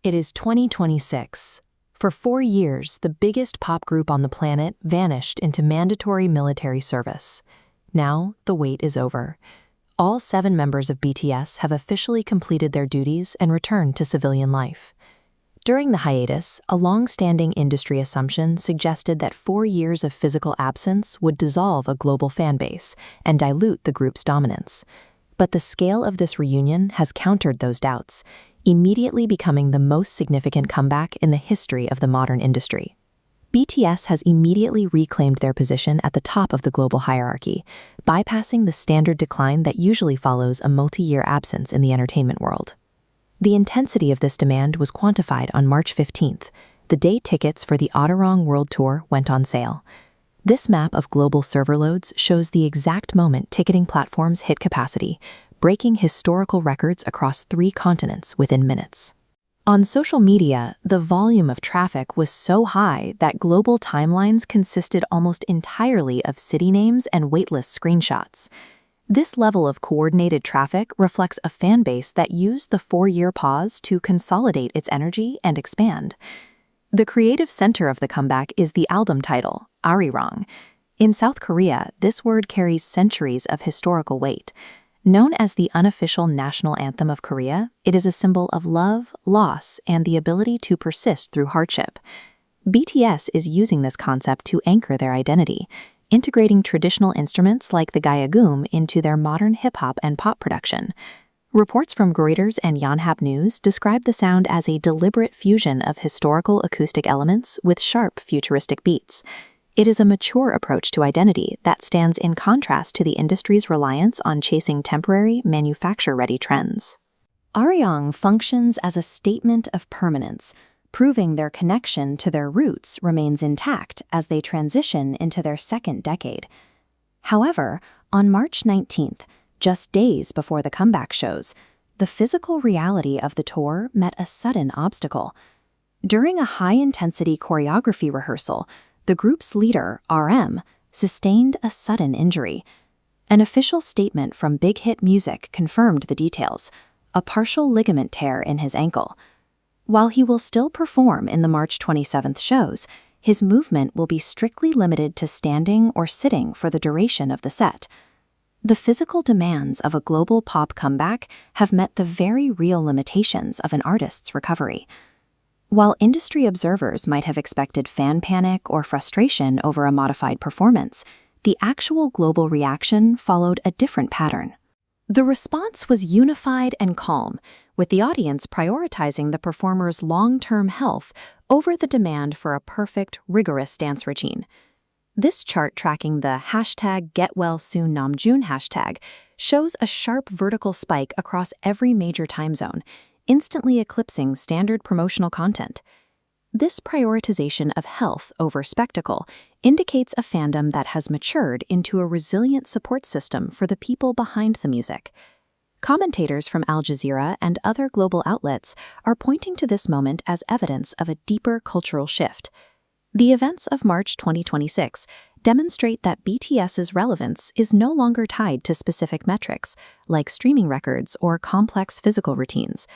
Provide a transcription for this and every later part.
It is 2026. For 4 years, the biggest pop group on the planet vanished into mandatory military service. Now, the wait is over. All 7 members of BTS have officially completed their duties and returned to civilian life. During the hiatus, a long-standing industry assumption suggested that 4 years of physical absence would dissolve a global fan base and dilute the group's dominance. But the scale of this reunion has countered those doubts, immediately becoming the most significant comeback in the history of the modern industry. BTS has immediately reclaimed their position at the top of the global hierarchy, bypassing the standard decline that usually follows a multi-year absence in the entertainment world. The intensity of this demand was quantified on March 15th, the day tickets for the ARIRANG World Tour went on sale. This map of global server loads shows the exact moment ticketing platforms hit capacity, breaking historical records across 3 continents within minutes. On social media, the volume of traffic was so high that global timelines consisted almost entirely of city names and waitlist screenshots. This level of coordinated traffic reflects a fan base that used the 4-year pause to consolidate its energy and expand. The creative center of the comeback is the album title, ARIRANG. In South Korea, this word carries centuries of historical weight. Known as the unofficial national anthem of Korea, it is a symbol of love, loss, and the ability to persist through hardship. BTS is using this concept to anchor their identity, integrating traditional instruments like the gayagum into their modern hip-hop and pop production. Reports from Reuters and Yonhap News describe the sound as a deliberate fusion of historical acoustic elements with sharp futuristic beats. It is a mature approach to identity that stands in contrast to the industry's reliance on chasing temporary, manufacture-ready trends. ARIRANG functions as a statement of permanence, proving their connection to their roots remains intact as they transition into their 2nd decade. However, on March 19th, just days before the comeback shows, the physical reality of the tour met a sudden obstacle. During a high-intensity choreography rehearsal, the group's leader, RM, sustained a sudden injury. An official statement from BIGHIT Music confirmed the details, a partial ligament tear in his ankle. While he will still perform in the March 27th shows, his movement will be strictly limited to standing or sitting for the duration of the set. The physical demands of a global pop comeback have met the very real limitations of an artist's recovery. While industry observers might have expected fan panic or frustration over a modified performance, the actual global reaction followed a different pattern. The response was unified and calm, with the audience prioritizing the performer's long-term health over the demand for a perfect, rigorous dance routine. This chart tracking the #GetWellSoonNamjoon hashtag shows a sharp vertical spike across every major time zone, instantly eclipsing standard promotional content. This prioritization of health over spectacle indicates a fandom that has matured into a resilient support system for the people behind the music. Commentators from Al Jazeera and other global outlets are pointing to this moment as evidence of a deeper cultural shift. The events of March 2026 demonstrate that BTS's relevance is no longer tied to specific metrics, like streaming records or complex physical routines.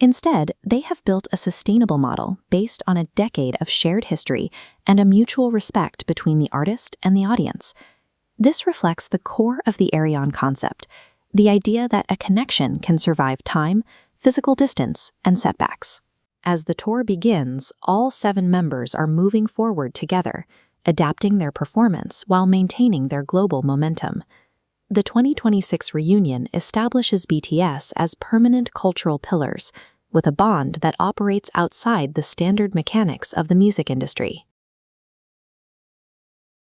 Instead, they have built a sustainable model based on a decade of shared history and a mutual respect between the artist and the audience. This reflects the core of the ARIRANG concept, the idea that a connection can survive time, physical distance, and setbacks. As the tour begins, all 7 members are moving forward together, adapting their performance while maintaining their global momentum. The 2026 reunion establishes BTS as permanent cultural pillars, with a bond that operates outside the standard mechanics of the music industry.